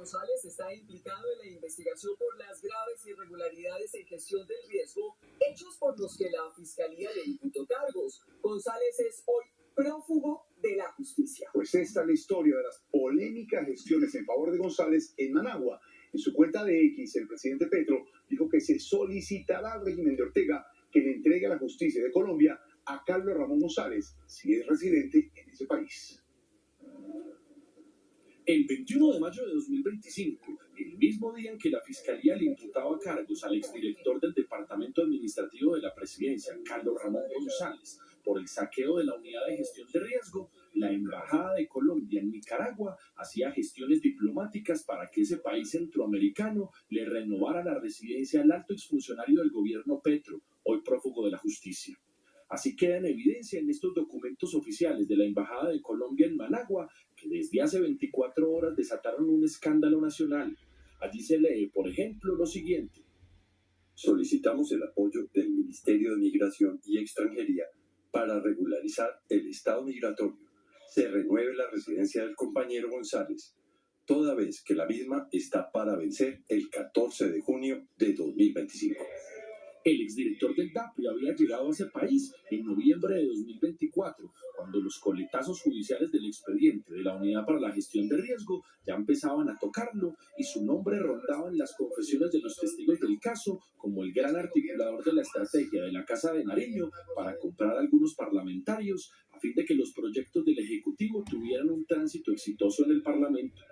González está implicado en la investigación por las graves irregularidades en gestión del riesgo, hechos por los que la Fiscalía le imputó cargos. González es hoy prófugo de la justicia. Pues esta es la historia de las polémicas gestiones en favor de González en Managua. En su cuenta de X, el presidente Petro dijo que se solicitará al régimen de Ortega que le entregue a la justicia de Colombia a Carlos Ramón González, si es residente en ese país. El 21 de mayo de 2025, el mismo día en que la Fiscalía le imputaba cargos al exdirector del Departamento Administrativo de la Presidencia, Carlos Ramón González, por el saqueo de la Unidad de Gestión de Riesgo, la Embajada de Colombia en Nicaragua hacía gestiones diplomáticas para que ese país centroamericano le renovara la residencia al alto exfuncionario del gobierno Petro, hoy prófugo de la justicia. Así queda en evidencia en estos documentos oficiales de la Embajada de Colombia en Managua, que desde hace 24 horas desataron un escándalo nacional. Allí se lee, por ejemplo, lo siguiente. Solicitamos el apoyo del Ministerio de Migración y Extranjería para regularizar el estado migratorio. Se renueve la residencia del compañero González, toda vez que la misma está para vencer el 14 de junio de 2025. El exdirector del DAPRI había llegado a ese país en noviembre de 2024, cuando los coletazos judiciales del expediente de la Unidad para la Gestión de Riesgo ya empezaban a tocarlo y su nombre rondaba en las confesiones de los testigos del caso como el gran articulador de la estrategia de la Casa de Nariño para comprar a algunos parlamentarios a fin de que los proyectos del Ejecutivo tuvieran un tránsito exitoso en el Parlamento.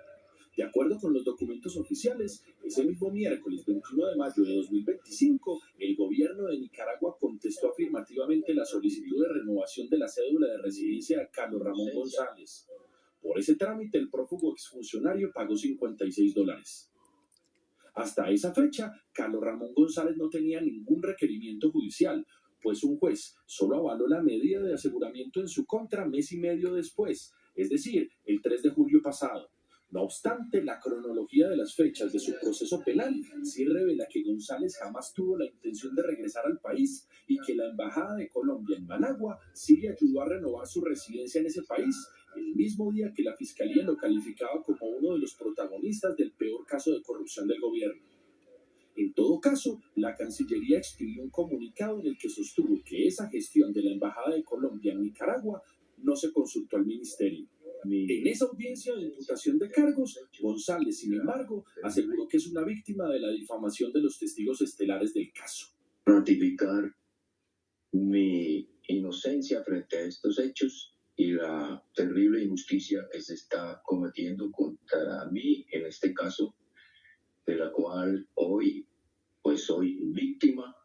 De acuerdo con los documentos oficiales, ese mismo miércoles 21 de mayo de 2025, el gobierno de Nicaragua contestó afirmativamente la solicitud de renovación de la cédula de residencia de Carlos Ramón González. Por ese trámite, el prófugo exfuncionario pagó $56. Hasta esa fecha, Carlos Ramón González no tenía ningún requerimiento judicial, pues un juez solo avaló la medida de aseguramiento en su contra mes y medio después, es decir, el 3 de julio pasado. No obstante, la cronología de las fechas de su proceso penal sí revela que González jamás tuvo la intención de regresar al país y que la Embajada de Colombia en Managua sí le ayudó a renovar su residencia en ese país, el mismo día que la Fiscalía lo calificaba como uno de los protagonistas del peor caso de corrupción del gobierno. En todo caso, la Cancillería expidió un comunicado en el que sostuvo que esa gestión de la Embajada de Colombia en Nicaragua no se consultó al ministerio. En esa audiencia de imputación de cargos, González, sin embargo, aseguró que es una víctima de la difamación de los testigos estelares del caso. Ratificar mi inocencia frente a estos hechos y la terrible injusticia que se está cometiendo contra mí, en este caso, de la cual hoy pues soy víctima.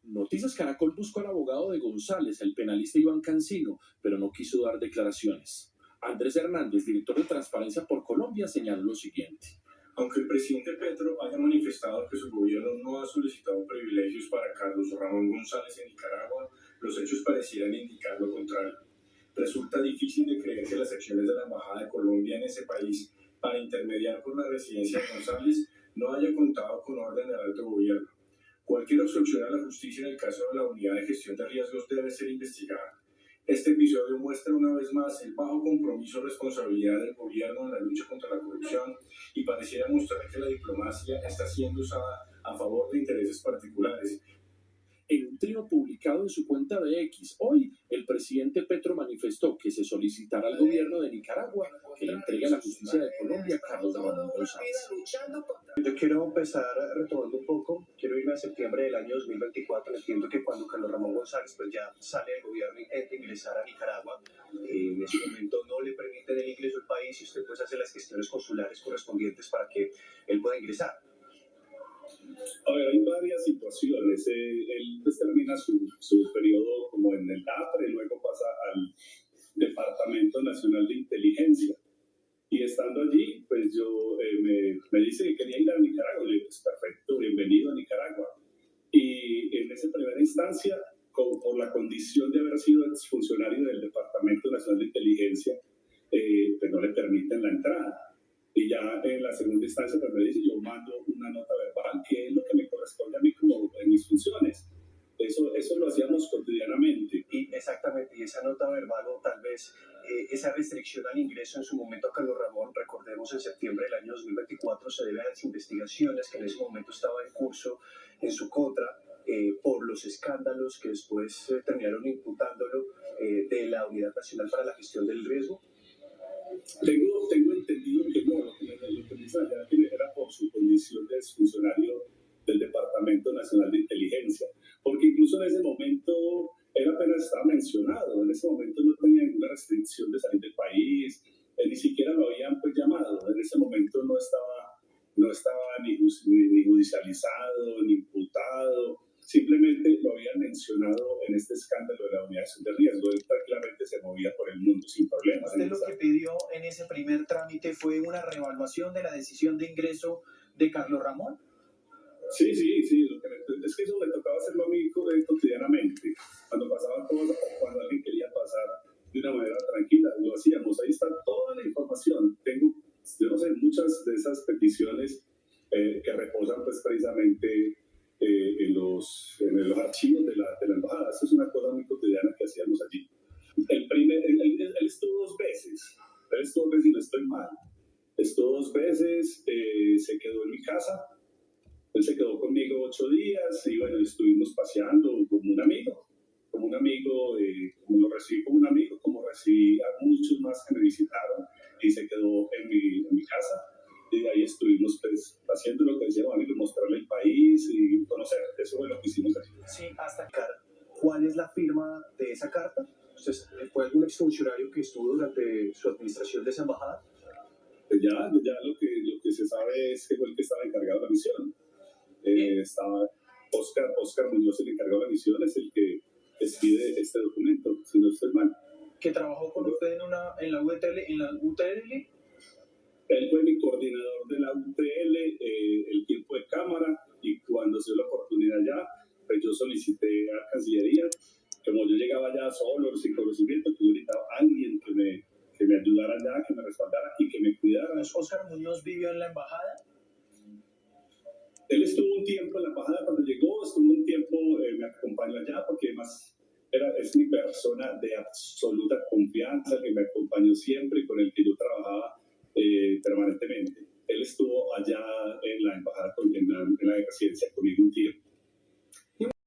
Noticias Caracol buscó al abogado de González, el penalista Iván Cancino, pero no quiso dar declaraciones. Andrés Hernández, director de Transparencia por Colombia, señaló lo siguiente. Aunque el presidente Petro haya manifestado que su gobierno no ha solicitado privilegios para Carlos Ramón González en Nicaragua, los hechos parecieran indicar lo contrario. Resulta difícil de creer que las acciones de la Embajada de Colombia en ese país para intermediar por la residencia de González no haya contado con orden del alto gobierno. Cualquier obstrucción a la justicia en el caso de la Unidad de Gestión de Riesgos debe ser investigada. Este episodio muestra una vez más el bajo compromiso y responsabilidad del gobierno en la lucha contra la corrupción y pareciera mostrar que la diplomacia está siendo usada a favor de intereses particulares. En un trío publicado en su cuenta de X, hoy el presidente Petro manifestó que se solicitará al gobierno de Nicaragua que le entregue a la justicia de Colombia a Carlos Ramón González. Yo quiero empezar retomando un poco, quiero irme a septiembre del año 2024, entiendo que cuando Carlos Ramón González pues ya sale del gobierno e intenta ingresar a Nicaragua, en ese momento no le permiten el ingreso al país y usted pues hace las gestiones consulares correspondientes para que él pueda ingresar. A ver, hay varias situaciones. Él pues termina su periodo como en el DAPRE, luego pasa al Departamento Nacional de Inteligencia. Y estando allí, pues me dice que quería ir a Nicaragua. Le digo, pues perfecto, bienvenido a Nicaragua. Y en esa primera instancia, por la condición de haber sido exfuncionario del Departamento Nacional de Inteligencia, pues no le permiten la entrada. Y ya en la segunda instancia pues me dice, yo mando una nota verbal, que es lo que me corresponde a mí como en mis funciones. Eso lo hacíamos cotidianamente. Y exactamente, y esa nota verbal o tal vez esa restricción al ingreso en su momento a Carlos Ramón. Recordemos, en septiembre del año 2024 se deben a las investigaciones que en ese momento estaban en curso en su contra por los escándalos que después terminaron imputándolo de la Unidad Nacional para la Gestión del Riesgo. Tengo entendido que no, lo que me dice allá que era por su condición de exfuncionario del Departamento Nacional de Inteligencia, porque incluso en ese momento él apenas estaba mencionado, en ese momento no tenía ninguna restricción de salir del país, ni siquiera lo habían pues llamado, en ese momento no estaba ni judicializado, ni imputado, simplemente lo habían mencionado en este escándalo de la Unidad de Riesgo. Él tranquilamente se movía por el mundo sin problemas. Usted lo que pidió en ese primer trámite fue una reevaluación de la decisión de ingreso de Carlos Ramón. Sí, es que eso me tocaba hacerlo a mí cotidianamente. Cuando pasaban cosas o cuando alguien quería pasar de una manera tranquila, lo hacíamos. Ahí está toda la información. Tengo, yo no sé, muchas de esas peticiones que reposan pues precisamente en los archivos de la embajada. Eso es una cosa muy cotidiana que hacíamos allí. Él estuvo dos veces y no estoy mal. Estuvo 2 veces, se quedó en mi casa. Él se quedó conmigo 8 días y bueno, estuvimos paseando como un amigo, como lo recibí como un amigo, como recibí a muchos más que me visitaron y se quedó en mi casa. Y de ahí estuvimos pues haciendo lo que decíamos amigos, mostrarle el país y conocer. Eso fue lo que hicimos aquí. Sí, hasta acá. ¿Cuál es la firma de esa carta? ¿Fue algún exfuncionario que estuvo durante su administración de esa embajada? Pues ya lo que se sabe es que fue el que estaba encargado de la misión. Estaba Oscar Muñoz, el encargado de la misión, es el que expide este documento, si no estoy mal. ¿Que trabajó con usted en la UTL? Él fue mi coordinador de la UTL el tiempo de cámara y cuando se dio la oportunidad ya, pues yo solicité a Cancillería, como yo llegaba ya solo, sin conocimiento, que yo necesitaba a alguien que me ayudara allá, que me respaldara y que me cuidara. ¿Oscar Muñoz vivió en la embajada? Él estuvo un tiempo en la embajada cuando llegó, estuvo un tiempo, me acompañó allá porque además es mi persona de absoluta confianza, que me acompañó siempre y con el que yo trabajaba permanentemente. Él estuvo allá en la embajada, en la residencia conmigo un tiempo.